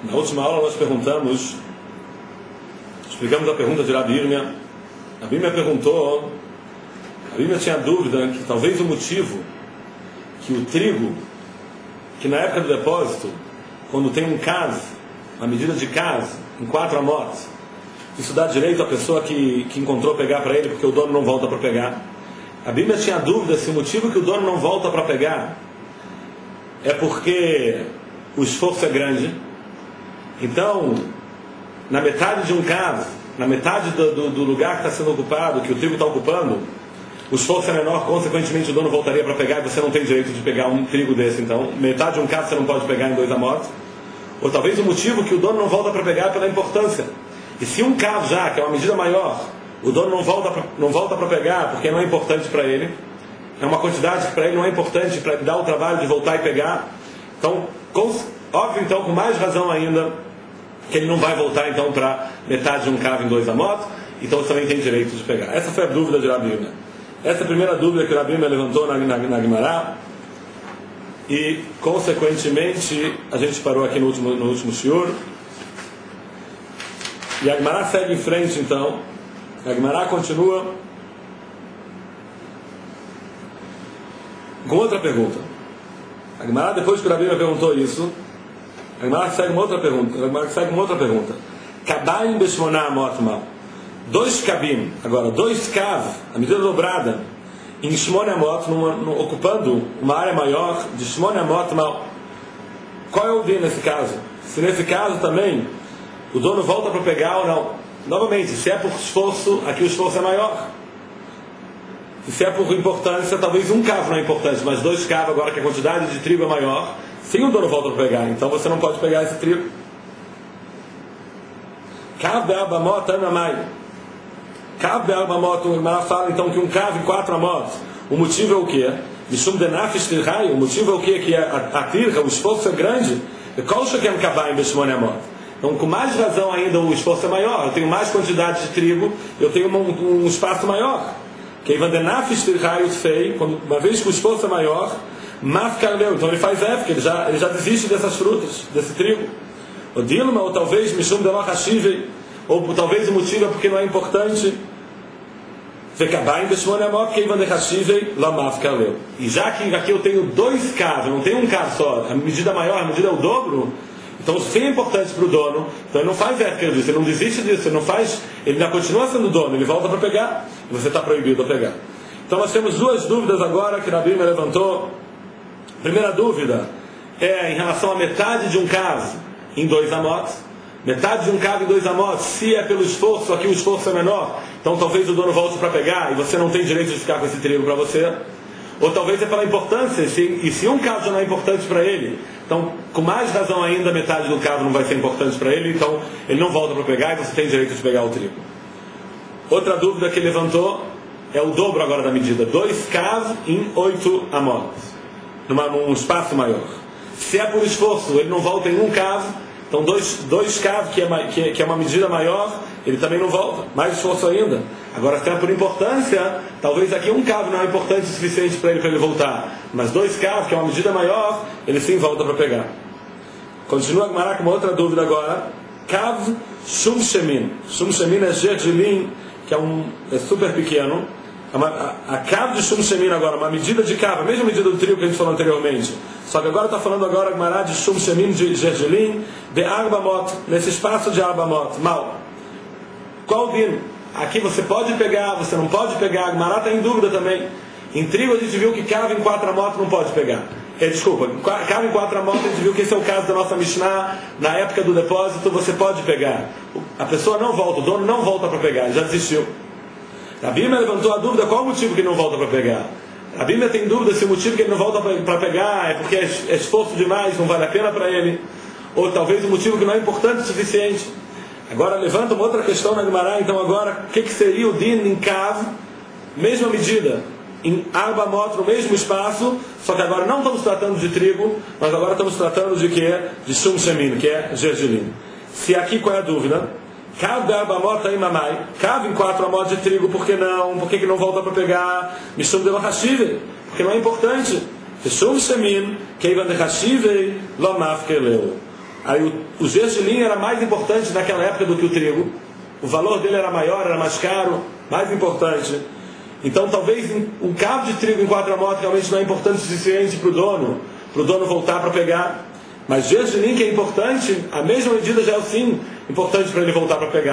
Na última aula nós explicamos a pergunta de Rabi Irmia. Rabi Irmia perguntou, Rabi Irmia tinha dúvida que talvez o motivo que o trigo, que na época do depósito, quando tem um caso, uma medida de caso, em 4 amot, isso dá direito à pessoa que encontrou pegar para ele, porque o dono não volta para pegar. A Bíblia tinha dúvida se o motivo que o dono não volta para pegar é porque o esforço é grande. Então, na metade de um caso, na metade do lugar que está sendo ocupado, que o trigo está ocupando, o esforço é menor, consequentemente o dono voltaria para pegar e você não tem direito de pegar um trigo desse. Então, metade de um caso você não pode pegar em 2 amot. Ou talvez o motivo que o dono não volta para pegar é pela importância. E se um caso já, que é uma medida maior, o dono não volta para pegar porque não é importante para ele, é uma quantidade que para ele não é importante para dar o trabalho de voltar e pegar, então, óbvio, então, com mais razão ainda, que ele não vai voltar então para metade de um cavo em 2 amot, então você também tem direito de pegar. Essa foi a dúvida de Rabi Irmia. Essa é a primeira dúvida que Rabi Irmia levantou na Guimará, e consequentemente a gente parou aqui no último shiur. E a Guimará segue em frente então. A Guimará continua com outra pergunta. A Guimará, depois que o Rabi Irmia perguntou isso, a Guimará segue uma outra pergunta. Kabaim beshmoná amot mal. 2 kabim, agora 2 kav, a medida dobrada, em Shmone Amot, ocupando uma área maior de Shmone Amot mal. Qual é o din nesse caso? Se nesse caso também o dono volta para pegar ou não. Novamente, se é por esforço, aqui o esforço é maior. Se é por importância, talvez um cavo não é importante, mas 2 cavos agora que a quantidade de trigo é maior, sim, o dono volta para pegar, então você não pode pegar esse trigo. Kav be'arbamot anamai. Kav be'arbamot, o Guimará fala então que um cavo em 4 amot, o motivo é o quê? Mishum denafesh tirhai, o motivo é o quê? Que a tirha, o esforço é grande. Kol shekem kabaim beshmone amot. Então, com mais razão ainda, o esforço é maior. Eu tenho mais quantidade de trigo, eu tenho um espaço maior. Uma vez que o esforço é maior, então ele faz porque ele já desiste dessas frutas, desse trigo. Ou talvez ou talvez o motivo é porque não é importante. E já que aqui eu tenho 2 cavos, não tenho um cavo só, a medida maior, a medida é o dobro. Então, se é importante para o dono, então ele não faz ética disso, ele não desiste disso, ele ainda continua sendo dono, ele volta para pegar, e você está proibido a pegar. Então, nós temos 2 dúvidas agora que Rabi Irmia levantou. A primeira dúvida é em relação à metade de um cavo em 2 amot. Metade de um cavo em 2 amot, se é pelo esforço, aqui o esforço é menor, então talvez o dono volte para pegar e você não tem direito de ficar com esse trigo para você. Ou talvez é pela importância, e se um cavo já não é importante para ele, então, com mais razão ainda, metade do cavo não vai ser importante para ele, então ele não volta para pegar e você tem direito de pegar o trigo. Outra dúvida que ele levantou é o dobro agora da medida. 2 cavos em 8 amot, num espaço maior. Se é por esforço, ele não volta em um cavo, então 2 cavos, que é uma medida maior, ele também não volta. Mais esforço ainda. Agora, se é por importância, talvez aqui um cavo não é importante o suficiente para ele voltar, mas 2 cavos, que é uma medida maior, ele sim volta para pegar. Continua a Guimará com uma outra dúvida agora. Kav shum shemin. Shum shemin é gergelim, que é super pequeno. A kav de shum shemin agora, uma medida de cavo, a mesma medida do trigo que a gente falou anteriormente. Só que agora está falando agora a Guimará de shum shemin, de gergelim, de arbamot, nesse espaço de arbamot. Mal. Qual din? Aqui você pode pegar, você não pode pegar. A Guimará está em dúvida também. Em trigo a gente viu que cavo em 4 amot não pode pegar. Desculpa, cavo em 4 amot a gente viu que esse é o caso da nossa Mishnah. Na época do depósito você pode pegar. A pessoa não volta, o dono não volta para pegar, já desistiu. A Bíblia levantou a dúvida, qual o motivo que ele não volta para pegar? A Bíblia tem dúvida se o motivo que ele não volta para pegar é porque é esforço demais, não vale a pena para ele. Ou talvez o motivo que não é importante o suficiente. Agora levanta uma outra questão na Guimará, então agora, o que seria o din em cavo, mesma medida, em arbamot, no mesmo espaço, só que agora não estamos tratando de trigo, mas agora estamos tratando de quê? De shum shemin, que é gergelim. Se aqui qual é a dúvida? Kav be'arbamot imamai, cavo em 4 amot de trigo, por que não? Por que não volta para pegar? Mishum de lachashive, porque não é importante. Shum shemin, keivan de chashive, lo mafkeleu. Aí o gergelim era mais importante naquela época do que o trigo. O valor dele era maior, era mais caro, mais importante. Então talvez um cabo de trigo em 4 amot realmente não é importante o suficiente para o dono voltar para pegar. Mas gergelim, que é importante, a mesma medida já é o sim importante para ele voltar para pegar.